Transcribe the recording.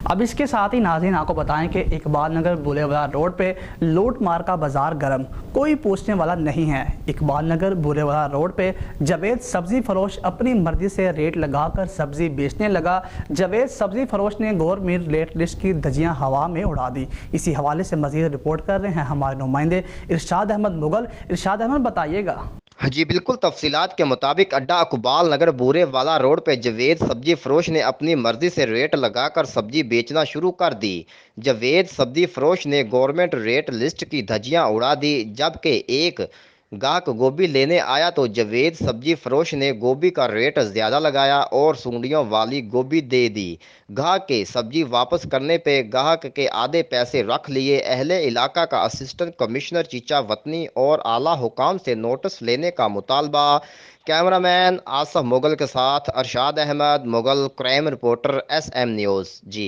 अब इसके साथ ही नाज़रीन आपको बताएं कि इकबाल नगर बुलेवाला रोड पे लूट मार का बाजार गर्म, कोई पूछने वाला नहीं है। इकबाल नगर बुलेवाला रोड पे जावेद सब्जी फरोश अपनी मर्जी से रेट लगाकर सब्जी बेचने लगा। जावेद सब्जी फरोश ने गवर्नमेंट रेट लिस्ट की धज्जियां हवा में उड़ा दी। इसी हवाले से मजीद रिपोर्ट कर रहे हैं हमारे नुमाइंदे इरशाद अहमद मुगल। इरशाद अहमद बताइएगा। हाँ जी बिल्कुल, तफसीलात के मुताबिक अड्डा इकबाल नगर बूरे वाला रोड पे जावेद सब्जी फरोश ने अपनी मर्जी से रेट लगाकर सब्जी बेचना शुरू कर दी। जावेद सब्जी फरोश ने गवर्नमेंट रेट लिस्ट की धज्जियां उड़ा दी। जबकि एक गाहक गोभी लेने आया तो जावेद सब्जी फरोश ने गोभी का रेट ज़्यादा लगाया और सुंडियों वाली गोभी दे दी। गाहक के सब्जी वापस करने पे गाहक के आधे पैसे रख लिए। अहले इलाका का असिस्टेंट कमिश्नर चीचा वतनी और आला हुकाम से नोटिस लेने का मुतालबा। कैमरामैन आसफ मुगल के साथ Arshad Ahmad Mughal, crime reporter SM news. जी।